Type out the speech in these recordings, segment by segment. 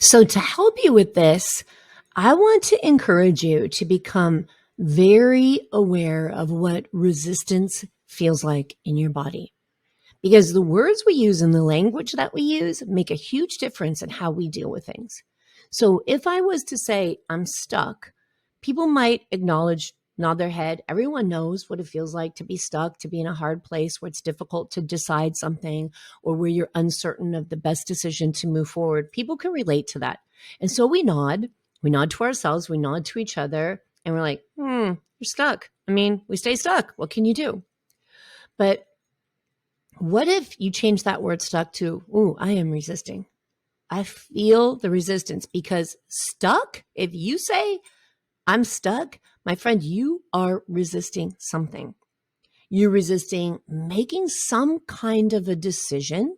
So, to help you with this, I want to encourage you to become very aware of what resistance feels like in your body. Because the words we use and the language that we use make a huge difference in how we deal with things. So, if I was to say, I'm stuck, people might acknowledge, nod their head. Everyone knows what it feels like to be stuck, to be in a hard place where it's difficult to decide something or where you're uncertain of the best decision to move forward. People can relate to that. And so we nod to ourselves, we nod to each other, and we're like, you're stuck. I mean, we stay stuck. What can you do? But what if you change that word stuck to, I am resisting. I feel the resistance because stuck, if you say, I'm stuck, my friend, you are resisting something. You're resisting making some kind of a decision,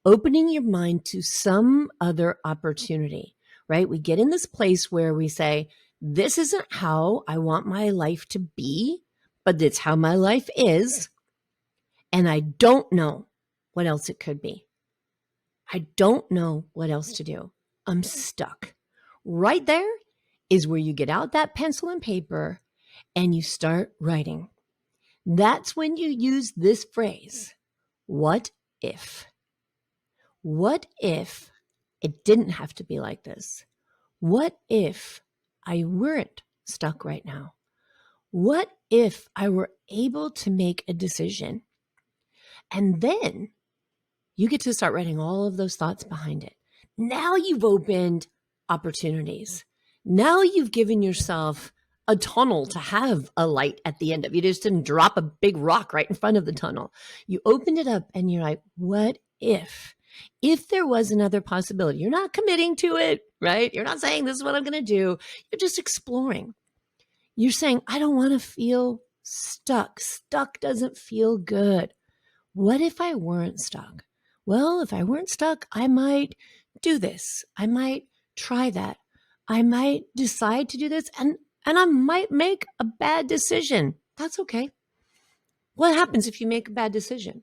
opening your mind to some other opportunity, right? We get in this place where we say, this isn't how I want my life to be, but it's how my life is. And I don't know what else it could be. I don't know what else to do. I'm stuck. Right there is where you get out that pencil and paper and you start writing. That's when you use this phrase, what if? What if it didn't have to be like this? What if I weren't stuck right now? What if I were able to make a decision? And then you get to start writing all of those thoughts behind it. Now you've opened opportunities. Now you've given yourself a tunnel to have a light at the end of. You just didn't drop a big rock right in front of the tunnel. You opened it up and you're like, what if? If there was another possibility, you're not committing to it, right? You're not saying this is what I'm going to do. You're just exploring. You're saying, I don't want to feel stuck. Stuck doesn't feel good. What if I weren't stuck? Well, if I weren't stuck, I might do this. I might try that. I might decide to do this and I might make a bad decision. That's okay. What happens if you make a bad decision?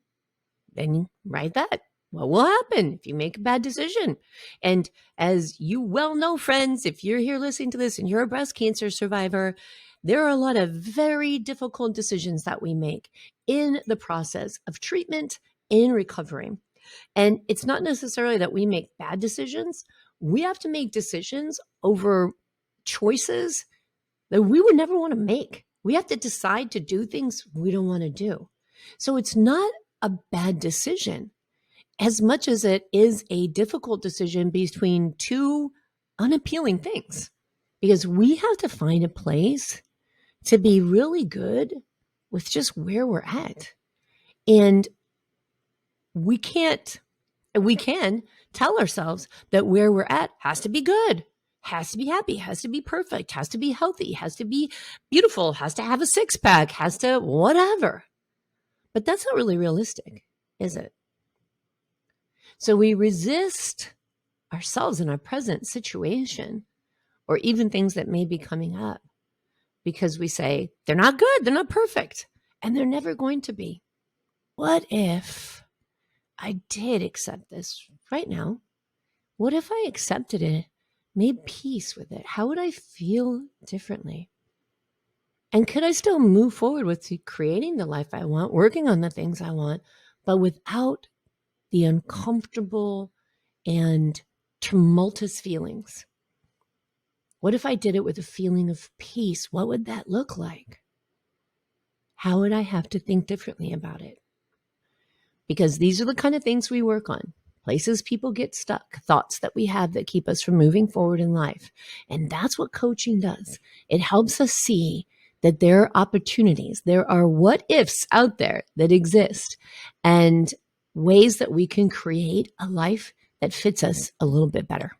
Then you write that. What will happen if you make a bad decision? And as you well know, friends, if you're here listening to this and you're a breast cancer survivor, there are a lot of very difficult decisions that we make in the process of treatment, in recovery. And it's not necessarily that we make bad decisions. We have to make decisions over choices that we would never want to make. We have to decide to do things we don't want to do. So it's not a bad decision as much as it is a difficult decision between two unappealing things, because we have to find a place to be really good with just where we're at. And we can tell ourselves that where we're at has to be good, has to be happy, has to be perfect, has to be healthy, has to be beautiful, has to have a six pack, has to whatever. But that's not really realistic, is it? So we resist ourselves in our present situation or even things that may be coming up because we say, they're not good, they're not perfect, and they're never going to be. What if I did accept this right now? What if I accepted it, made peace with it? How would I feel differently? And could I still move forward with creating the life I want, working on the things I want, but without the uncomfortable and tumultuous feelings? What if I did it with a feeling of peace? What would that look like? How would I have to think differently about it? Because these are the kind of things we work on. Places people get stuck, thoughts that we have that keep us from moving forward in life. And that's what coaching does. It helps us see that there are opportunities, there are what ifs out there that exist, and ways that we can create a life that fits us a little bit better.